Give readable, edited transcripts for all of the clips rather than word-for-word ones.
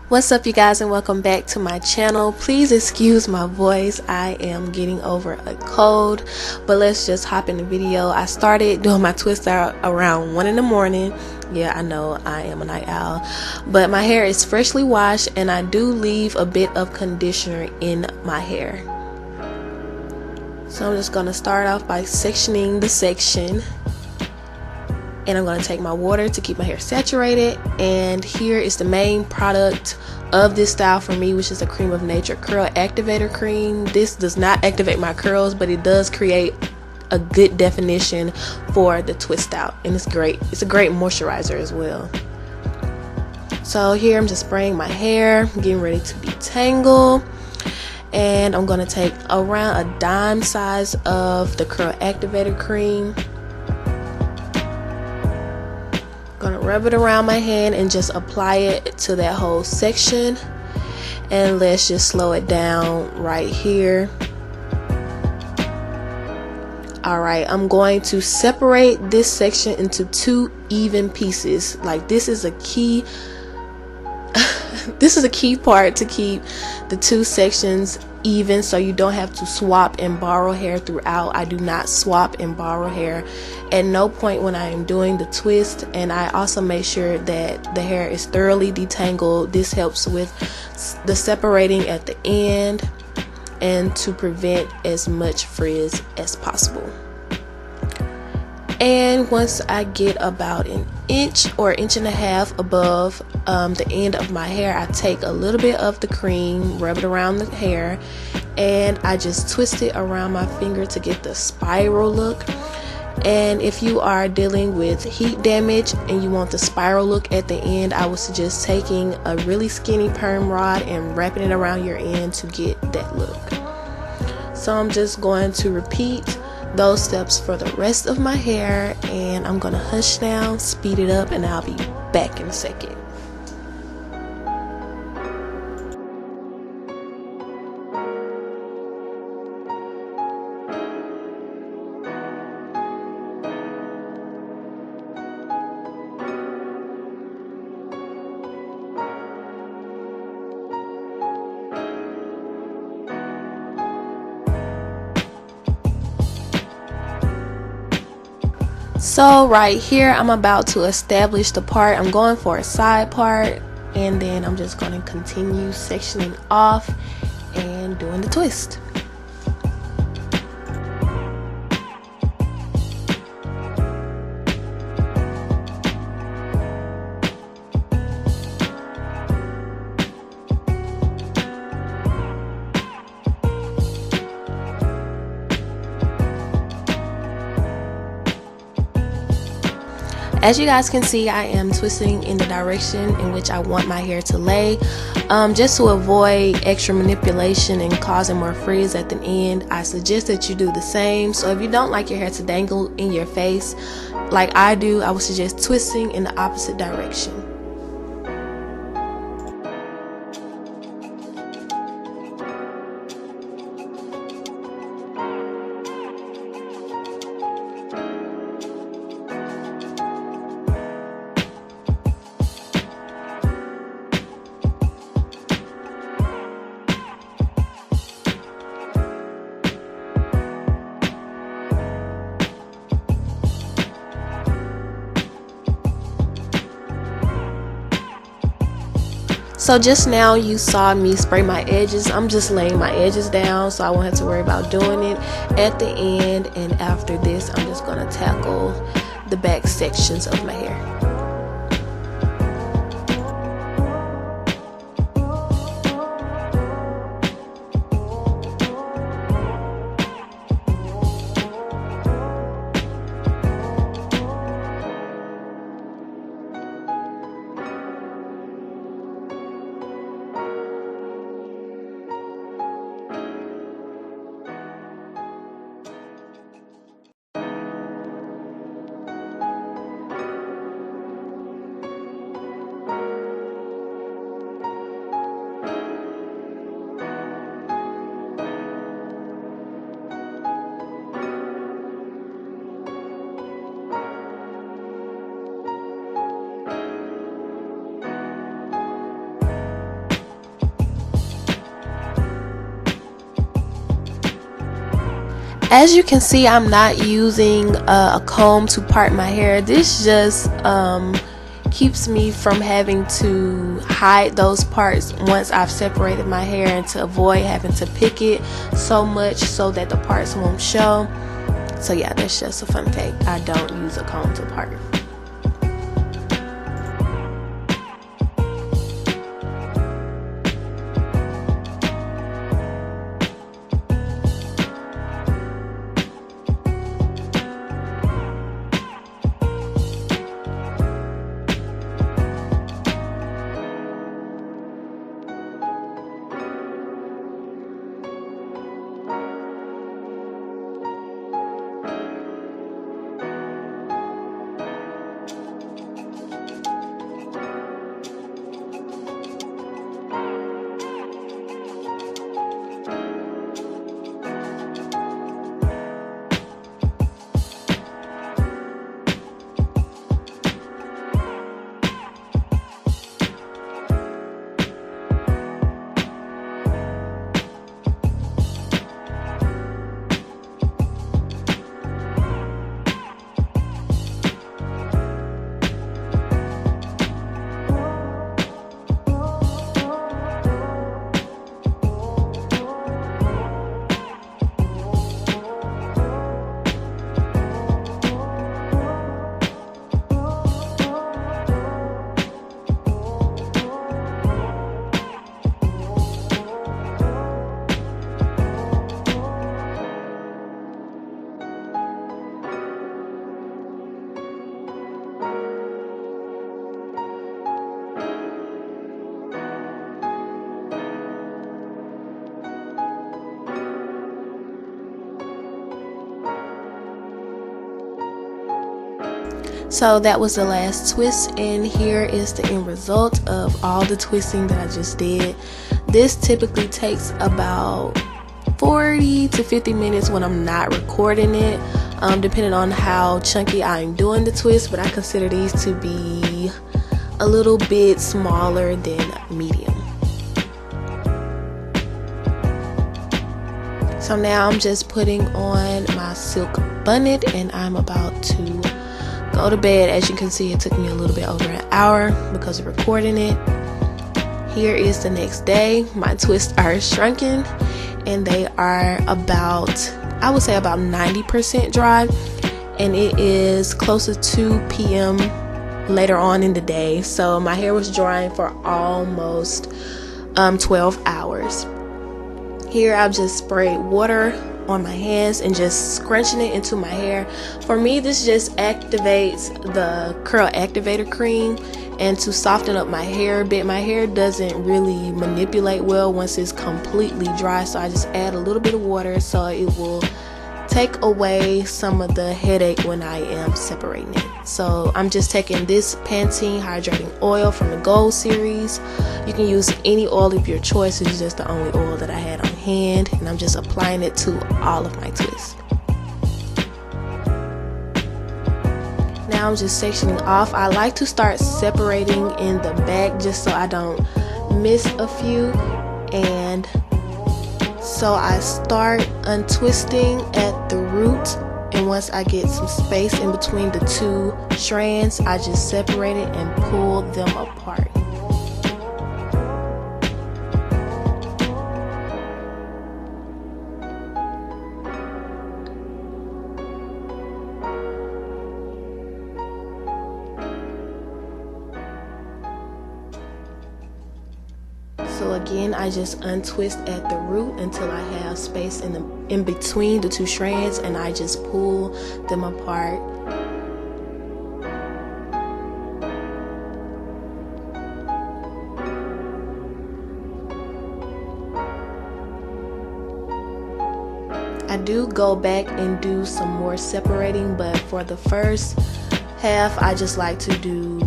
What's up, you guys, and welcome back to my channel. Please excuse my voice. I am getting over a cold, but let's just hop in the video. I started doing my twist out around 1 in the morning. Yeah, I know I am a night owl, but my hair is freshly washed and I do leave a bit of conditioner in my hair. So I'm just going to start off by sectioning the section. And I'm going to take my water to keep my hair saturated, and here is the main product of this style for me, which is the Cream of Nature Curl Activator Cream. This does not activate my curls, but it does create a good definition for the twist out, and it's great. It's a great moisturizer as well. So here I'm just spraying my hair, getting ready to detangle, and I'm going to take around a dime size of the Curl Activator Cream. Gonna rub it around my hand and just apply it to that whole section, and let's just slow it down right here. Alright, I'm going to separate this section into two even pieces. Like, this is a key this is a key part to keep the two sections even, so you don't have to swap and borrow hair throughout. I do not swap and borrow hair at no point when I am doing the twist, and I also make sure that the hair is thoroughly detangled. This helps with the separating at the end and to prevent as much frizz as possible. And once I get about an inch or inch and a half above the end of my hair, I take a little bit of the cream, rub it around the hair, and I just twist it around my finger to get the spiral look. And if you are dealing with heat damage and you want the spiral look at the end, I would suggest taking a really skinny perm rod and wrapping it around your end to get that look. So I'm just going to repeat those steps for the rest of my hair, and I'm gonna hush down, speed it up, and I'll be back in a second. So right here, I'm about to establish the part. I'm going for a side part, and then I'm just going to continue sectioning off and doing the twist. As you guys can see, I am twisting in the direction in which I want my hair to lay. Just to avoid extra manipulation and causing more frizz at the end, I suggest that you do the same. So if you don't like your hair to dangle in your face like I do, I would suggest twisting in the opposite direction. So just now you saw me spray my edges. I'm just laying my edges down so I won't have to worry about doing it at the end. And after this, I'm just going to tackle the back sections of my hair. As you can see, I'm not using a comb to part my hair. This just keeps me from having to hide those parts once I've separated my hair, and to avoid having to pick it so much so that the parts won't show. So yeah, that's just a fun fact. I don't use a comb to part. So that was the last twist, and here is the end result of all the twisting that I just did. This typically takes about 40 to 50 minutes when I'm not recording it, depending on how chunky I'm doing the twist, but I consider these to be a little bit smaller than medium. So now I'm just putting on my silk bonnet, and I'm about to go to bed. As you can see, it took me a little bit over an hour because of recording it. Here is the next day. My twists are shrunken, and they are about, I would say about 90% dry, and it is close to 2 p.m. later on in the day. So my hair was drying for almost 12 hours. Here I've just sprayed water on my hands and just scrunching it into my hair. For me, this just activates the curl activator cream, and to soften up my hair a bit. My hair doesn't really manipulate well once it's completely dry, so I just add a little bit of water so it will take away some of the headache when I am separating it. So I'm just taking this Pantene hydrating oil from the Gold series. You can use any oil of your choice. It's just the only oil that I had on hand, and I'm just applying it to all of my twists. Now I'm just sectioning off. I like to start separating in the back just so I don't miss a few, and so I start untwisting at the root, and once I get some space in between the two strands, I just separate it and pull them apart. So again, I just untwist at the root until I have space in between the two strands, and I just pull them apart. I do go back and do some more separating, but for the first half, I just like to do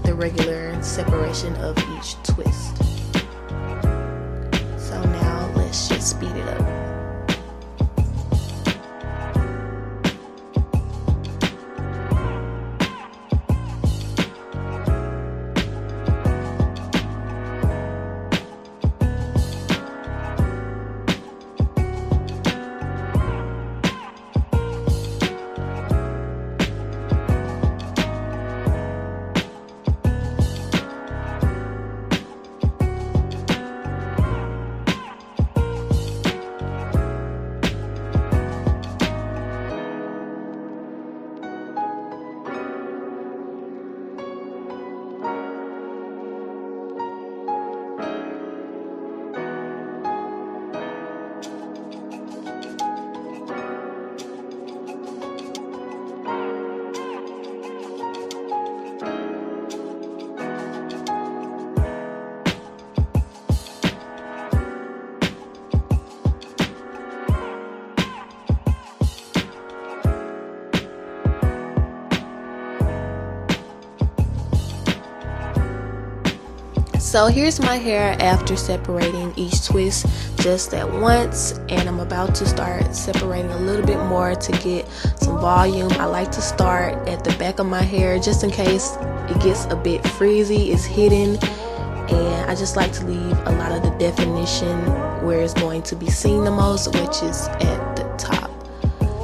the regular separation of each twist. So now let's just speed it up. So here's my hair after separating each twist just at once, and I'm about to start separating a little bit more to get some volume. I like to start at the back of my hair just in case it gets a bit frizzy, it's hidden, and I just like to leave a lot of the definition where it's going to be seen the most, which is at the top.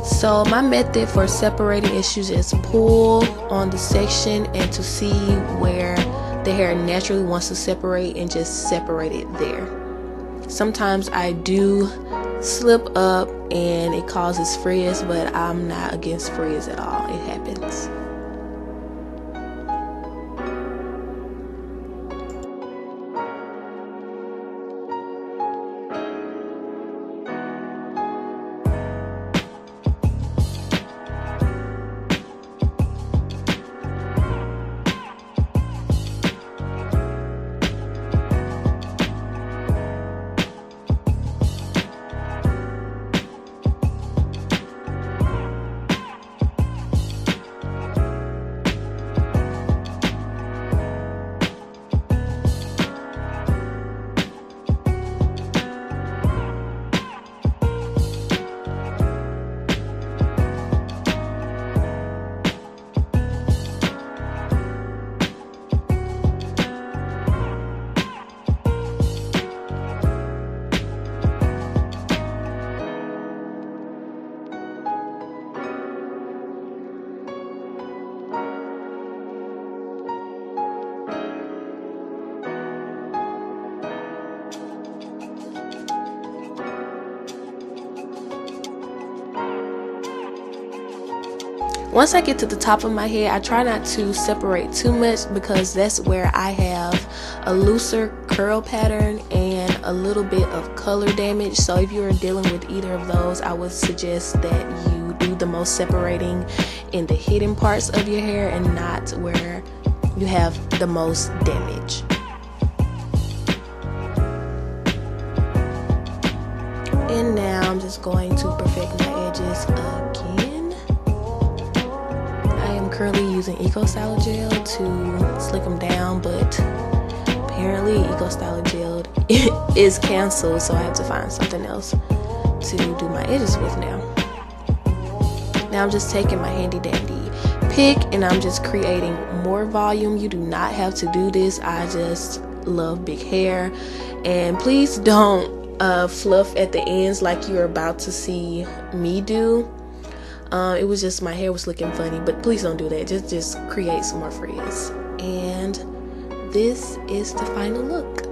So my method for separating is to just pull on the section and to see where the hair naturally wants to separate and just separate it there. Sometimes I do slip up and it causes frizz, but I'm not against frizz at all. It happens. Once I get to the top of my head, I try not to separate too much because that's where I have a looser curl pattern and a little bit of color damage. So if you're dealing with either of those, I would suggest that you do the most separating in the hidden parts of your hair and not where you have the most damage. And now I'm just going to perfect my edges again. Currently using Eco Styler gel to slick them down, but apparently Eco Styler gel is canceled, so I have to find something else to do my edges with now. Now I'm just taking my handy dandy pick and I'm just creating more volume. You do not have to do this. I just love big hair, and please don't fluff at the ends like you're about to see me do. It was just my hair was looking funny, but please don't do that. Just create some more frizz. And this is the final look.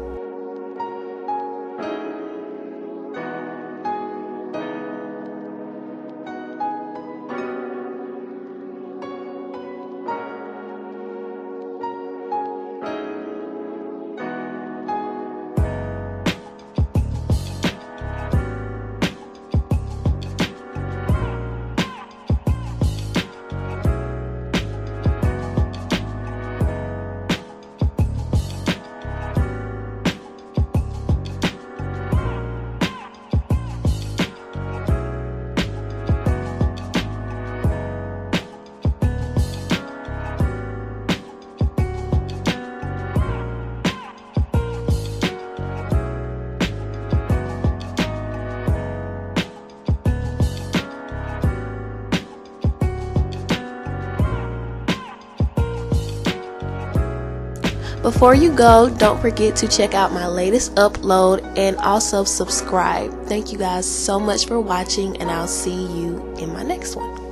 Before you go, don't forget to check out my latest upload and also subscribe. Thank you guys so much for watching, and I'll see you in my next one.